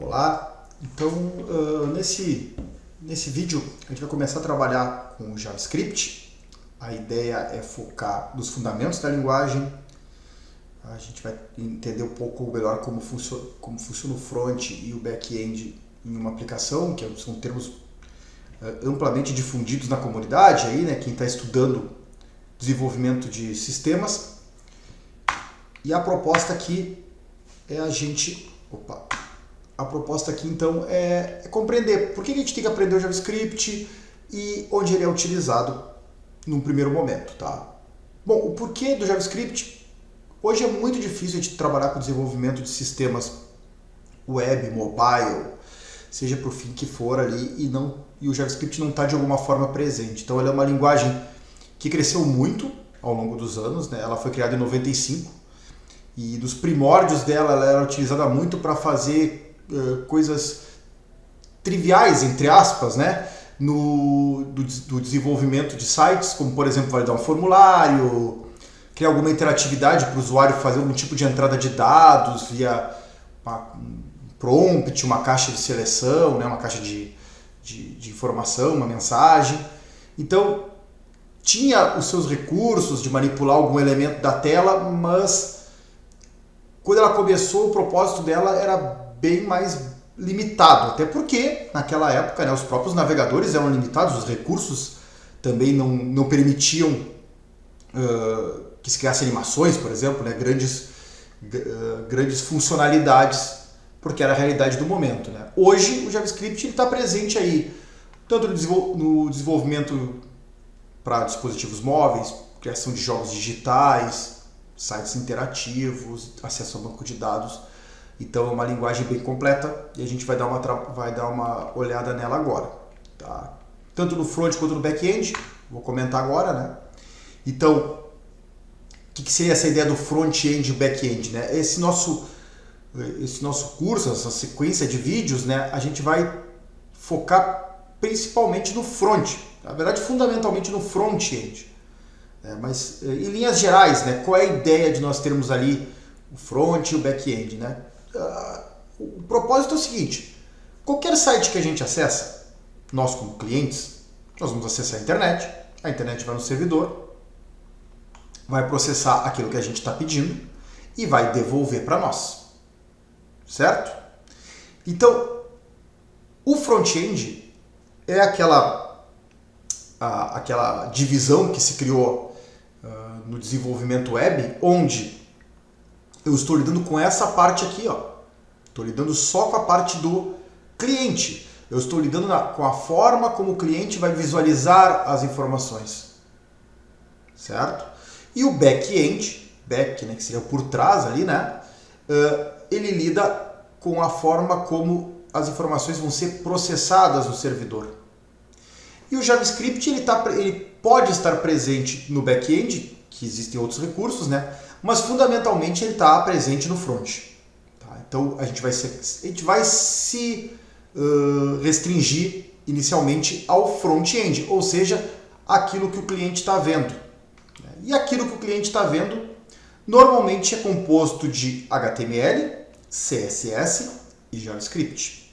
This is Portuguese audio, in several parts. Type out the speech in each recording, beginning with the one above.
Olá, então nesse vídeo a gente vai começar a trabalhar com o JavaScript. A ideia é focar nos fundamentos da linguagem. A gente vai entender um pouco melhor como funciona o front e o back-end em uma aplicação, que são termos amplamente difundidos na comunidade, aí, né, quem está estudando desenvolvimento de sistemas. E a proposta aqui é então é compreender por que a gente tem que aprender o JavaScript e onde ele é utilizado num primeiro momento, tá? Bom, o porquê do JavaScript? Hoje é muito difícil a gente trabalhar com desenvolvimento de sistemas web, mobile, seja para o fim que for ali, e o JavaScript não está de alguma forma presente. Então ela é uma linguagem que cresceu muito ao longo dos anos, né? Ela foi criada em 95 e dos primórdios dela ela era utilizada muito para fazer coisas triviais, entre aspas, né? do desenvolvimento de sites, como por exemplo validar um formulário, criar alguma interatividade para o usuário fazer algum tipo de entrada de dados via um prompt, uma caixa de seleção, né? Uma caixa de informação, uma mensagem. Então tinha os seus recursos de manipular algum elemento da tela, mas quando ela começou, o propósito dela era bem mais limitado, até porque naquela época, né, os próprios navegadores eram limitados, os recursos também não permitiam que se criasse animações, por exemplo, né, grandes funcionalidades, porque era a realidade do momento, né. Hoje o JavaScript está presente aí, tanto no desenvolvimento para dispositivos móveis, criação de jogos digitais, sites interativos, acesso a banco de dados. Então é uma linguagem bem completa e a gente vai dar uma olhada nela agora, tá? Tanto no front quanto no back-end, vou comentar agora, né? Então, o que seria essa ideia do front-end e back-end, né? Esse nosso curso, essa sequência de vídeos, né? A gente vai focar principalmente no front, na verdade fundamentalmente no front-end. Mas em linhas gerais, né? Qual é a ideia de nós termos ali o front e o back-end, né? O propósito é o seguinte: qualquer site que a gente acessa, nós como clientes, nós vamos acessar a internet vai no servidor, vai processar aquilo que a gente está pedindo e vai devolver para nós, certo? Então, o front-end é aquela divisão que se criou no desenvolvimento web, onde eu estou lidando com essa parte aqui, ó. Estou lidando só com a parte do cliente. Eu estou lidando com a forma como o cliente vai visualizar as informações, certo? E o back-end, né, que seria por trás ali, né? Ele lida com a forma como as informações vão ser processadas no servidor. E o JavaScript ele pode estar presente no back-end, que existem outros recursos, né? Mas fundamentalmente ele está presente no front. Tá? Então a gente vai se restringir inicialmente ao front-end, ou seja, aquilo que o cliente está vendo. E aquilo que o cliente está vendo normalmente é composto de HTML, CSS e JavaScript.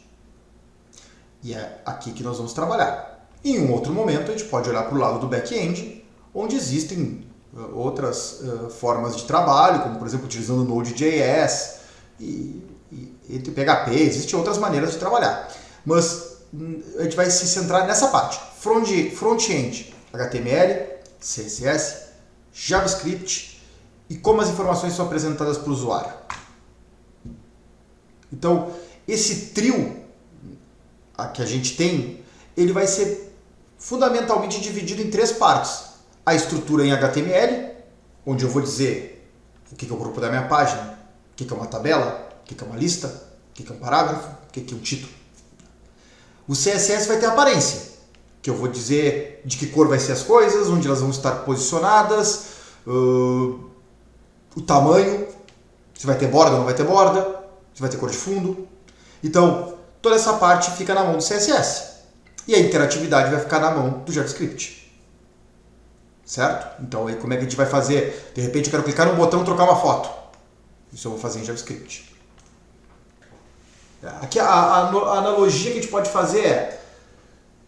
E é aqui que nós vamos trabalhar. Em um outro momento a gente pode olhar para o lado do back-end, onde existem outras formas de trabalho, como por exemplo utilizando Node.js e PHP, existem outras maneiras de trabalhar. Mas a gente vai se centrar nessa parte, front-end, HTML, CSS, JavaScript e como as informações são apresentadas para o usuário. Então, esse trio que a gente tem, ele vai ser fundamentalmente dividido em três partes. A estrutura em HTML, onde eu vou dizer o que é o grupo da minha página, o que é uma tabela, o que é uma lista, o que é um parágrafo, o que é um título. O CSS vai ter aparência, que eu vou dizer de que cor vai ser as coisas, onde elas vão estar posicionadas, o tamanho, se vai ter borda ou não vai ter borda, se vai ter cor de fundo. Então, toda essa parte fica na mão do CSS. E a interatividade vai ficar na mão do JavaScript. Certo? Então, aí como é que a gente vai fazer? De repente eu quero clicar no botão e trocar uma foto. Isso eu vou fazer em JavaScript. Aqui a analogia que a gente pode fazer é,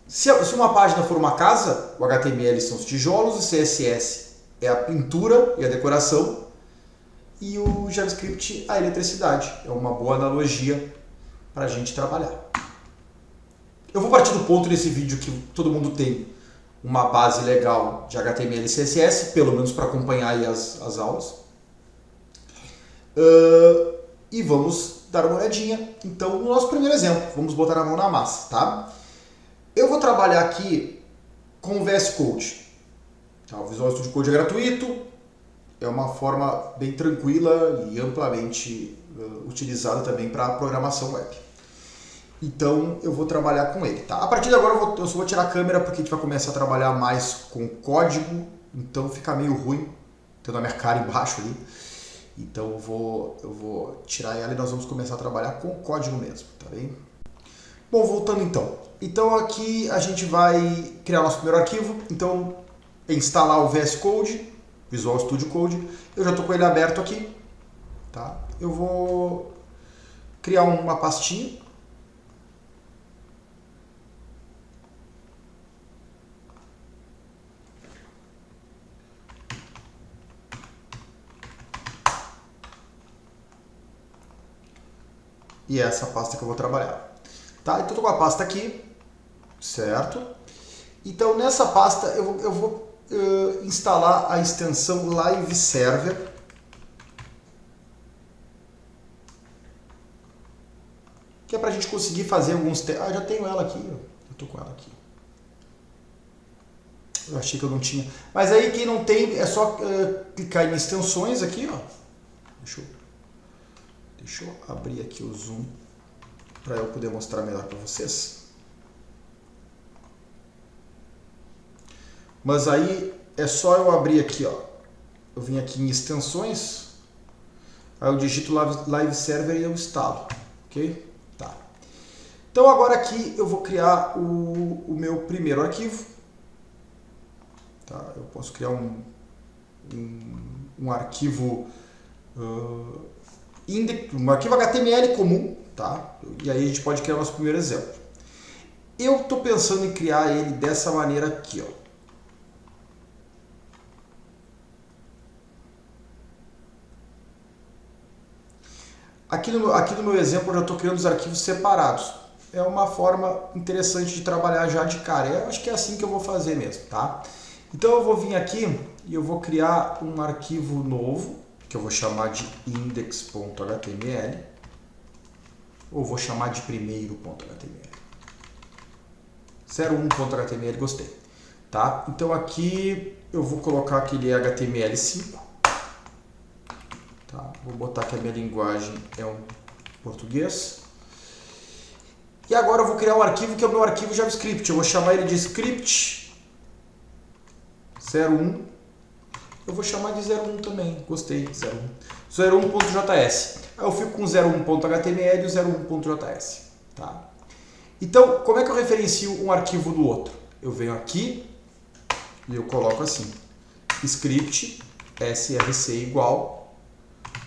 se uma página for uma casa, o HTML são os tijolos, o CSS é a pintura e a decoração, e o JavaScript a eletricidade. É uma boa analogia para a gente trabalhar. Eu vou partir do ponto nesse vídeo que todo mundo tem uma base legal de HTML e CSS, pelo menos para acompanhar aí as aulas. E vamos dar uma olhadinha, então, no nosso primeiro exemplo. Vamos botar a mão na massa, tá? Eu vou trabalhar aqui com o VS Code. Tá? O Visual Studio Code é gratuito, é uma forma bem tranquila e amplamente utilizada também para programação web. Então eu vou trabalhar com ele, tá? A partir de agora eu só vou tirar a câmera porque a gente vai começar a trabalhar mais com código, então fica meio ruim, tendo a minha cara embaixo ali. Então eu vou tirar ela e nós vamos começar a trabalhar com código mesmo, tá bem? Bom, voltando então. Então aqui a gente vai criar nosso primeiro arquivo, então instalar o VS Code, Visual Studio Code. Eu já estou com ele aberto aqui, tá? Eu vou criar uma pastinha. E é essa pasta que eu vou trabalhar. Tá? Então eu estou com a pasta aqui, certo? Então nessa pasta eu vou instalar a extensão Live Server. Que é para a gente conseguir fazer alguns... Ah, já tenho ela aqui. Eu estou com ela aqui. Eu achei que eu não tinha. Mas aí quem não tem, é só clicar em extensões aqui, ó. Deixa eu abrir aqui o zoom para eu poder mostrar melhor para vocês. Mas aí é só eu abrir aqui, ó. Eu vim aqui em extensões, aí eu digito Live Server e eu instalo, ok? Tá. Então agora aqui eu vou criar o meu primeiro arquivo. Tá? Eu posso criar um arquivo um arquivo HTML comum, tá? E aí a gente pode criar o nosso primeiro exemplo. Eu estou pensando em criar ele dessa maneira aqui, ó. Aqui no meu exemplo eu já estou criando os arquivos separados. É uma forma interessante de trabalhar já de cara. Eu acho que é assim que eu vou fazer mesmo, tá? Então eu vou vir aqui e eu vou criar um arquivo novo, que eu vou chamar de index.html, ou vou chamar de primeiro.html. 01.html, gostei. Tá? Então aqui eu vou colocar aquele HTML5. Tá? Vou botar que a minha linguagem é um português. E agora eu vou criar um arquivo que é o meu arquivo JavaScript. Eu vou chamar ele de script 01. Eu vou chamar de 01 também, gostei, 01. 01.js. Aí eu fico com 01.html e o 01.js. Tá? Então, como é que eu referencio um arquivo do outro? Eu venho aqui e eu coloco assim, script src igual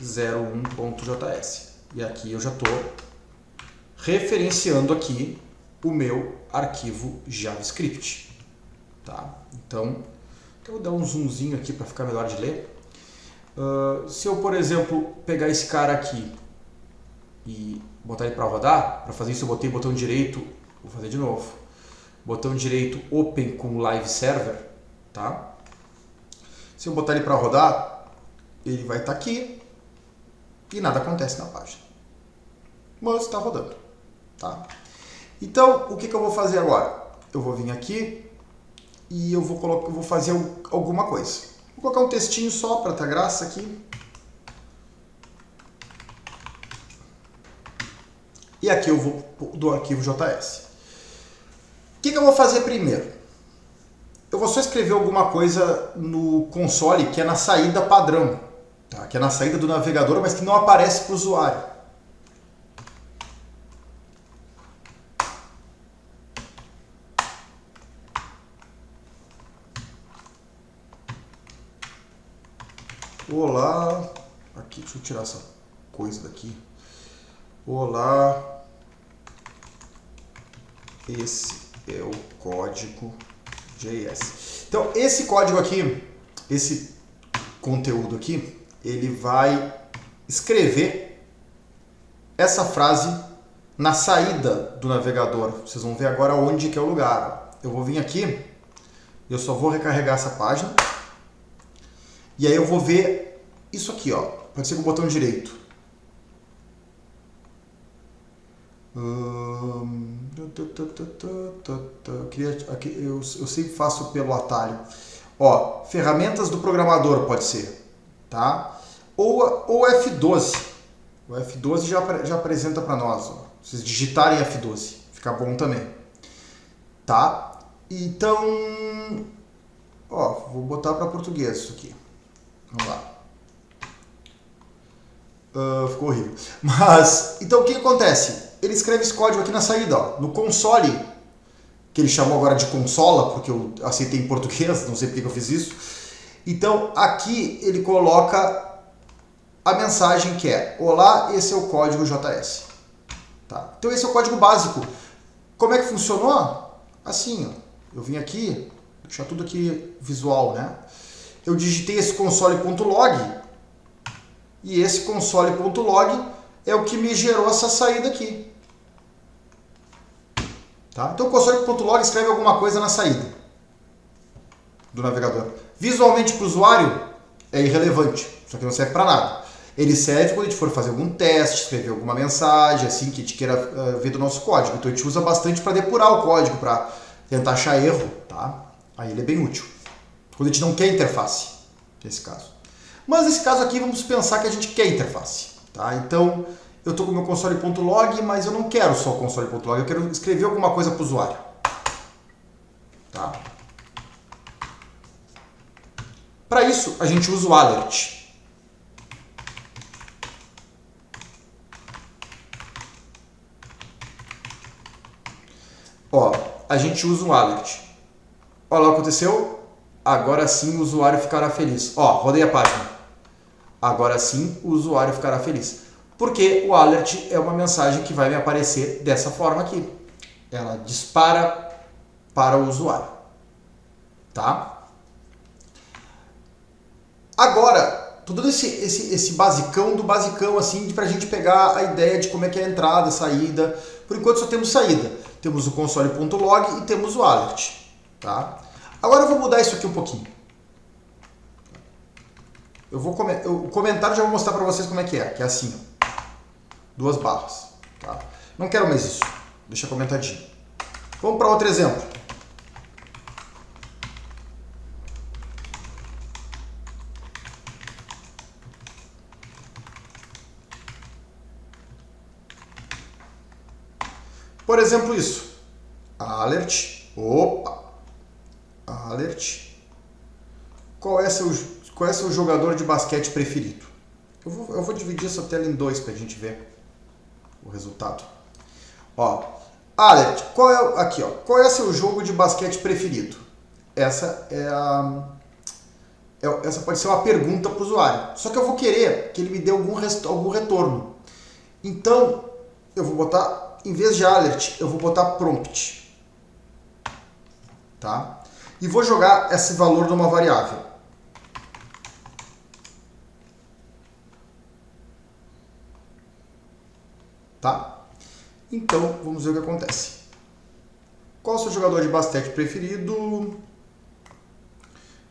01.js. E aqui eu já estou referenciando aqui o meu arquivo JavaScript. Tá? Então eu vou dar um zoomzinho aqui para ficar melhor de ler. Se eu, por exemplo, pegar esse cara aqui e botar ele para rodar, para fazer isso eu botei botão direito, vou fazer de novo, botão direito Open com Live Server, tá? Se eu botar ele para rodar, ele vai estar aqui e nada acontece na página, mas está rodando, tá? Então, o que eu vou fazer agora? Eu vou vir aqui e eu vou fazer alguma coisa. Vou colocar um textinho só para ter graça aqui. E aqui eu vou do arquivo JS. O que eu vou fazer primeiro? Eu vou só escrever alguma coisa no console que é na saída padrão, tá? Que é na saída do navegador, mas que não aparece para o usuário. Olá, aqui, deixa eu tirar essa coisa daqui. Olá, esse é o código JS. Então, esse código aqui, esse conteúdo aqui, ele vai escrever essa frase na saída do navegador. Vocês vão ver agora onde que é o lugar. Eu vou vir aqui, eu só vou recarregar essa página, e aí eu vou ver isso aqui, ó. Pode ser com o botão direito. Eu sempre faço pelo atalho. Ó, ferramentas do programador pode ser, tá? Ou F12. O F12 já apresenta para nós, ó. Vocês digitarem F12, fica bom também, tá? Então, ó, vou botar para português isso aqui. Vamos lá. Ficou horrível. Mas, então o que acontece? Ele escreve esse código aqui na saída, ó, no console, que ele chamou agora de consola, porque eu aceitei em português, não sei porque que eu fiz isso. Então, aqui ele coloca a mensagem que é: olá, esse é o código JS. Tá? Então, esse é o código básico. Como é que funcionou? Assim, ó, eu vim aqui, deixar tudo aqui visual, né? Eu digitei esse console.log e esse console.log é o que me gerou essa saída aqui. Tá? Então o console.log escreve alguma coisa na saída do navegador. Visualmente para o usuário é irrelevante, isso aqui não serve para nada. Ele serve quando a gente for fazer algum teste, escrever alguma mensagem, assim, que a gente queira ver do nosso código. Então a gente usa bastante para depurar o código, para tentar achar erro, tá? Aí ele é bem útil. Quando a gente não quer interface, nesse caso. Mas nesse caso aqui vamos pensar que a gente quer interface, tá? Então eu estou com o meu console.log, mas eu não quero só o console.log, eu quero escrever alguma coisa para o usuário. Tá? Para isso, a gente usa o alert. Ó, a gente usa o alert. Olha lá o que aconteceu. Agora sim o usuário ficará feliz. Ó, rodei a página. Agora sim o usuário ficará feliz. Porque o alert é uma mensagem que vai me aparecer dessa forma aqui. Ela dispara para o usuário. Tá? Agora, todo esse basicão do basicão, assim, para a gente pegar a ideia de como é que é a entrada, a saída. Por enquanto só temos saída. Temos o console.log e temos o alert. Tá? Agora eu vou mudar isso aqui um pouquinho. O comentário já vou mostrar para vocês como é, que é assim, ó. 2 barras. Tá? Não quero mais isso. Deixa comentadinho. Vamos para outro exemplo. Por exemplo, isso. Alert. Opa. Alert. Qual é seu jogador de basquete preferido? Eu vou dividir essa tela em 2 para a gente ver o resultado. Ó, alert. Aqui, ó. Qual é seu jogo de basquete preferido? Essa pode ser uma pergunta para o usuário. Só que eu vou querer que ele me dê algum retorno. Então, eu vou botar, em vez de alert, eu vou botar prompt. Tá? E vou jogar esse valor numa variável. Tá? Então, vamos ver o que acontece. Qual é o seu jogador de basquete preferido?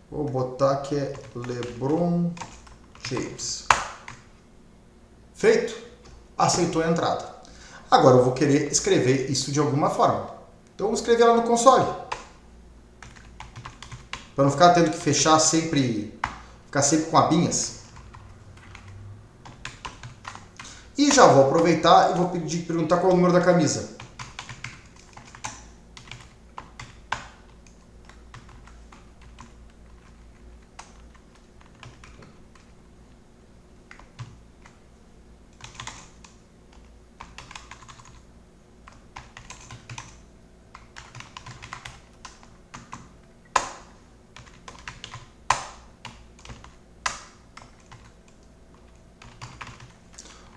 Vou botar que é LeBron James. Feito? Aceitou a entrada. Agora eu vou querer escrever isso de alguma forma. Então vamos escrever lá no console. Para não ficar tendo que fechar sempre, ficar sempre com abinhas. E já vou aproveitar e vou perguntar qual é o número da camisa.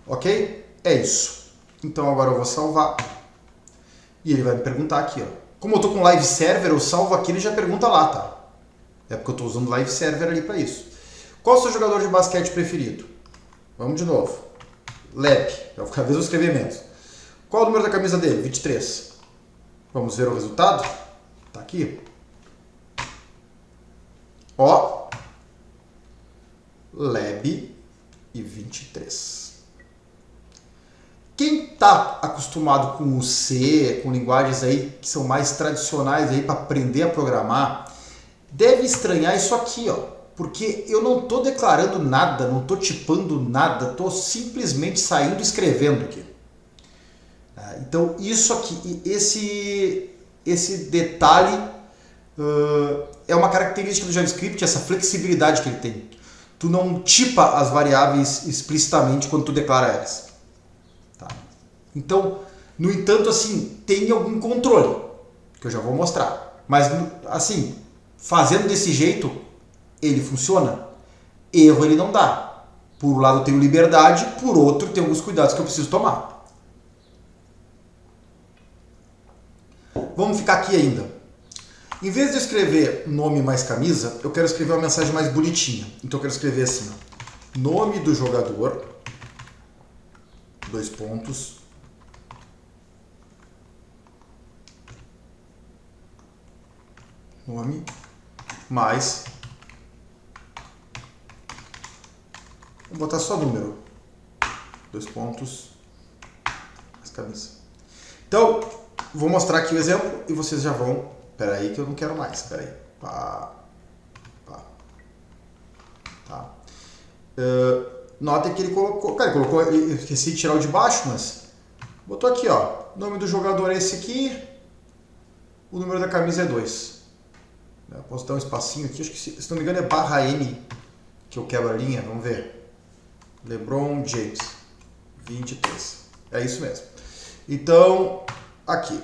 Ok? É isso. Então agora eu vou salvar. E ele vai me perguntar aqui, ó. Como eu estou com live server, eu salvo aqui, ele já pergunta lá, tá? É porque eu estou usando live server ali para isso. Qual é o seu jogador de basquete preferido? Vamos de novo. Leb. Cada vez eu vou escrever menos. Qual é o número da camisa dele? 23. Vamos ver o resultado? Tá aqui. Ó. Leb e 23. Quem está acostumado com o C, com linguagens aí que são mais tradicionais aí para aprender a programar, deve estranhar isso aqui, ó, porque eu não estou declarando nada, não estou tipando nada, estou simplesmente saindo e escrevendo aqui. Então isso aqui, esse detalhe é uma característica do JavaScript, essa flexibilidade que ele tem. Tu não tipa as variáveis explicitamente quando tu declara elas. Tá? Então, no entanto, assim, tem algum controle, que eu já vou mostrar. Mas, assim, fazendo desse jeito, ele funciona. Erro ele não dá. Por um lado eu tenho liberdade, por outro tem alguns cuidados que eu preciso tomar. Vamos ficar aqui ainda. Em vez de escrever nome mais camisa, eu quero escrever uma mensagem mais bonitinha. Então eu quero escrever assim, ó, nome do jogador, 2 pontos, nome, mais, vou botar só número, 2 pontos, mais camisa. Então, vou mostrar aqui o exemplo e vocês já vão... Espera aí que eu não quero mais, espera aí. Tá. Notem que ele colocou... Cara, ele colocou... Eu esqueci de tirar o de baixo, mas... Botou aqui, ó. O nome do jogador é esse aqui. O número da camisa é 2. Eu posso dar um espacinho aqui. Acho que, se não me engano, é barra N que eu quebro a linha. Vamos ver. LeBron James. 23. É isso mesmo. Então, aqui.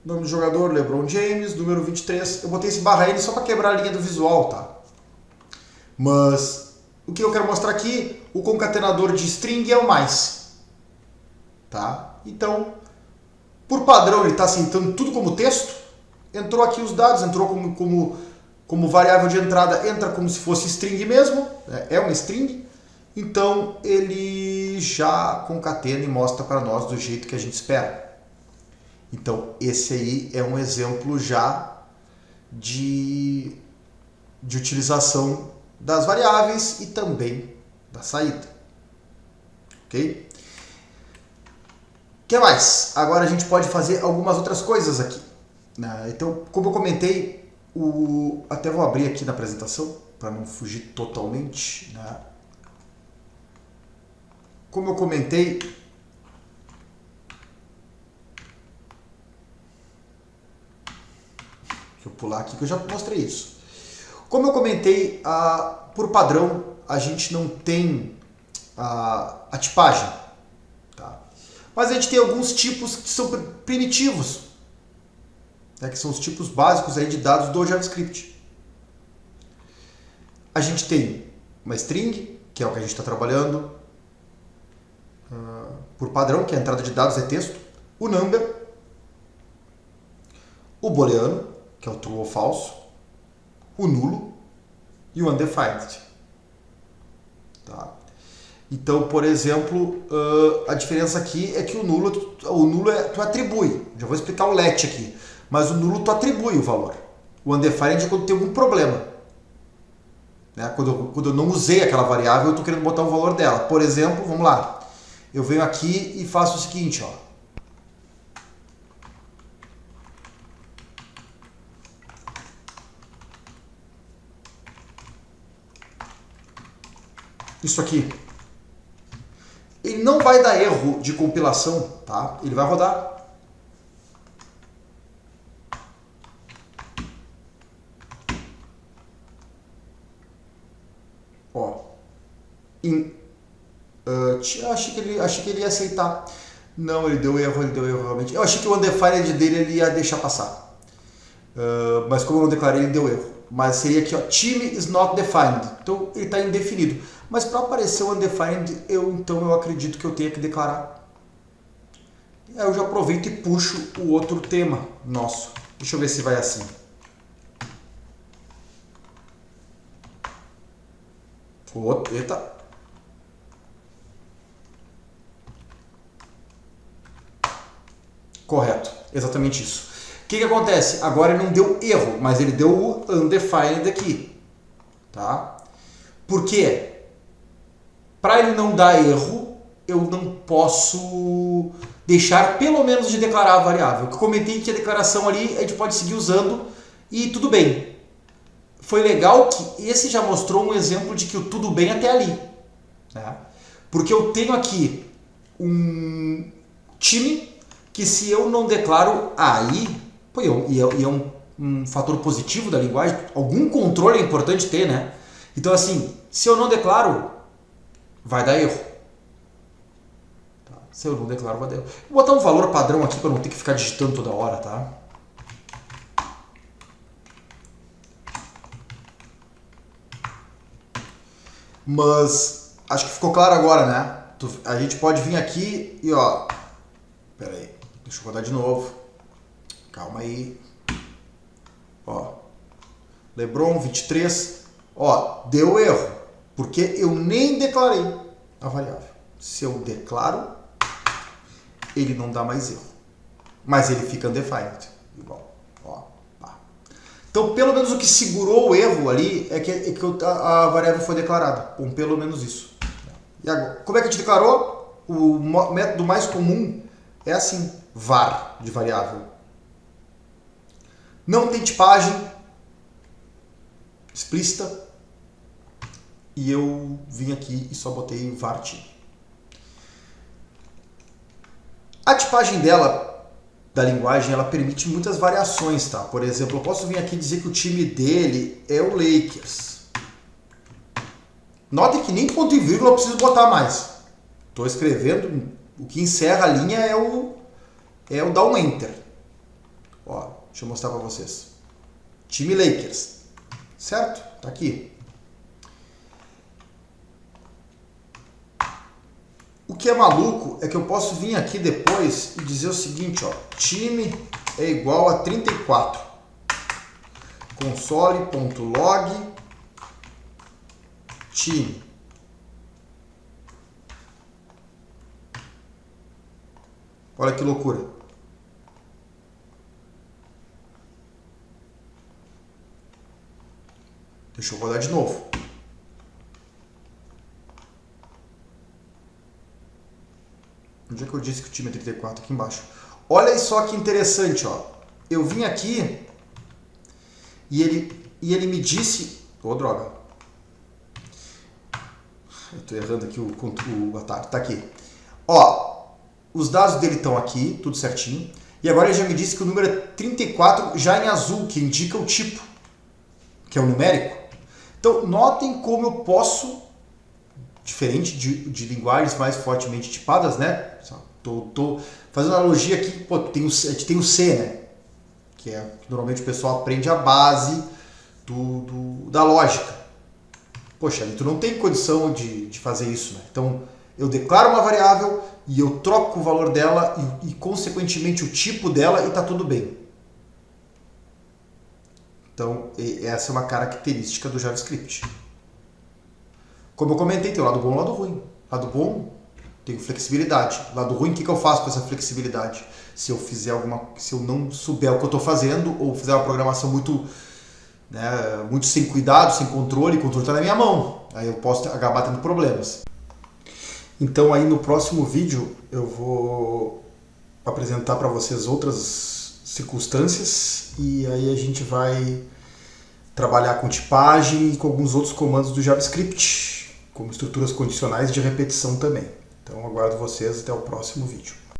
Nome do jogador, LeBron James, número 23. Eu botei esse barra N só para quebrar a linha do visual, tá? Mas o que eu quero mostrar aqui, o concatenador de string é o mais. Tá? Então, por padrão, ele está aceitando tudo como texto. Entrou aqui os dados, entrou como variável de entrada, entra como se fosse string mesmo. É uma string. Então, ele já concatena e mostra para nós do jeito que a gente espera. Então, esse aí é um exemplo já de utilização das variáveis e também da saída. Ok? O que mais? Agora a gente pode fazer algumas outras coisas aqui. Então, como eu comentei, até vou abrir aqui na apresentação, para não fugir totalmente. Como eu comentei... Deixa eu pular aqui que eu já mostrei isso. Como eu comentei, por padrão a gente não tem a tipagem. Tá? Mas a gente tem alguns tipos que são primitivos, que são os tipos básicos aí de dados do JavaScript. A gente tem uma string, que é o que a gente está trabalhando, por padrão, que a entrada de dados é texto, o number, o booleano, que é o true ou falso, o nulo e o undefined. Tá? Então, por exemplo, a diferença aqui é que o nulo tu atribui. Já vou explicar o let aqui. Mas o nulo tu atribui o valor. O undefined é quando tem algum problema. Quando eu não usei aquela variável, eu estou querendo botar o valor dela. Por exemplo, vamos lá. Eu venho aqui e faço o seguinte, ó. Isso aqui. Ele não vai dar erro de compilação, tá? Ele vai rodar. Ó. Achei que ele ia aceitar. Não, ele deu erro realmente. Eu achei que o undefined dele ele ia deixar passar. Mas como eu não declarei, ele deu erro. Mas seria aqui, ó, team is not defined. Então ele está indefinido. Mas para aparecer o undefined, eu acredito que eu tenha que declarar. aí eu já aproveito e puxo o outro tema nosso. Deixa eu ver se vai assim. Eita. Correto, exatamente isso. O que acontece? Agora ele não deu erro, mas ele deu o undefined aqui. Tá? Por quê? Para ele não dar erro, eu não posso deixar pelo menos de declarar a variável. Eu comentei que a declaração ali a gente pode seguir usando e tudo bem. Foi legal que esse já mostrou um exemplo de que o tudo bem até ali. Né? Porque eu tenho aqui um time que se eu não declaro aí, pô, e é um fator positivo da linguagem, algum controle é importante ter, né? Então assim, se eu não declaro, vai dar erro. Tá? Se eu não declaro, vai dar erro. Vou botar um valor padrão aqui para não ter que ficar digitando toda hora, tá? Mas acho que ficou claro agora, né? A gente pode vir aqui e ó, pera aí, deixa eu rodar de novo. Calma aí. Ó, Lebron 23, ó, deu erro, porque eu nem declarei a variável. Se eu declaro, ele não dá mais erro, mas ele fica undefined, igual, ó, pá. Então, pelo menos o que segurou o erro ali é que a variável foi declarada, com pelo menos isso. E agora, como é que a gente declarou? O método mais comum é assim, var de variável. Não tem tipagem explícita e eu vim aqui e só botei var time. A tipagem dela, da linguagem, ela permite muitas variações, tá? Por exemplo, eu posso vir aqui e dizer que o time dele é o Lakers. Notem que nem ponto e vírgula eu preciso botar mais. Estou escrevendo, o que encerra a linha é o dar um enter. Ó, deixa eu mostrar para vocês. Time Lakers. Certo? Tá aqui. O que é maluco é que eu posso vir aqui depois e dizer o seguinte, ó. Time é igual a 34. Console.log time. Olha que loucura. Deixa eu rodar de novo. Onde é que eu disse que o time é 34? Aqui embaixo. Olha só que interessante, ó. Eu vim aqui e ele me disse... Ô, droga. Eu tô errando aqui o atalho. Tá aqui. Ó, os dados dele estão aqui, tudo certinho. E agora ele já me disse que o número é 34 já em azul, que indica o tipo, que é o numérico. Então, notem como eu posso, diferente de linguagens mais fortemente tipadas, né? Tô fazendo analogia aqui, pô, a gente tem o C, né? Que normalmente o pessoal aprende a base da lógica. Poxa, ali tu não tem condição de fazer isso, né? Então, eu declaro uma variável e eu troco o valor dela e consequentemente, o tipo dela e tá tudo bem. Então, essa é uma característica do JavaScript. Como eu comentei, tem o lado bom e o lado ruim. Lado bom, tenho flexibilidade. Lado ruim, o que eu faço com essa flexibilidade? Se eu não souber o que eu estou fazendo ou fizer uma programação muito sem cuidado, sem controle, o controle está na minha mão. Aí eu posso acabar tendo problemas. Então aí no próximo vídeo eu vou apresentar para vocês outras circunstâncias e aí a gente vai trabalhar com tipagem e com alguns outros comandos do JavaScript, como estruturas condicionais de repetição também. Então aguardo vocês até o próximo vídeo.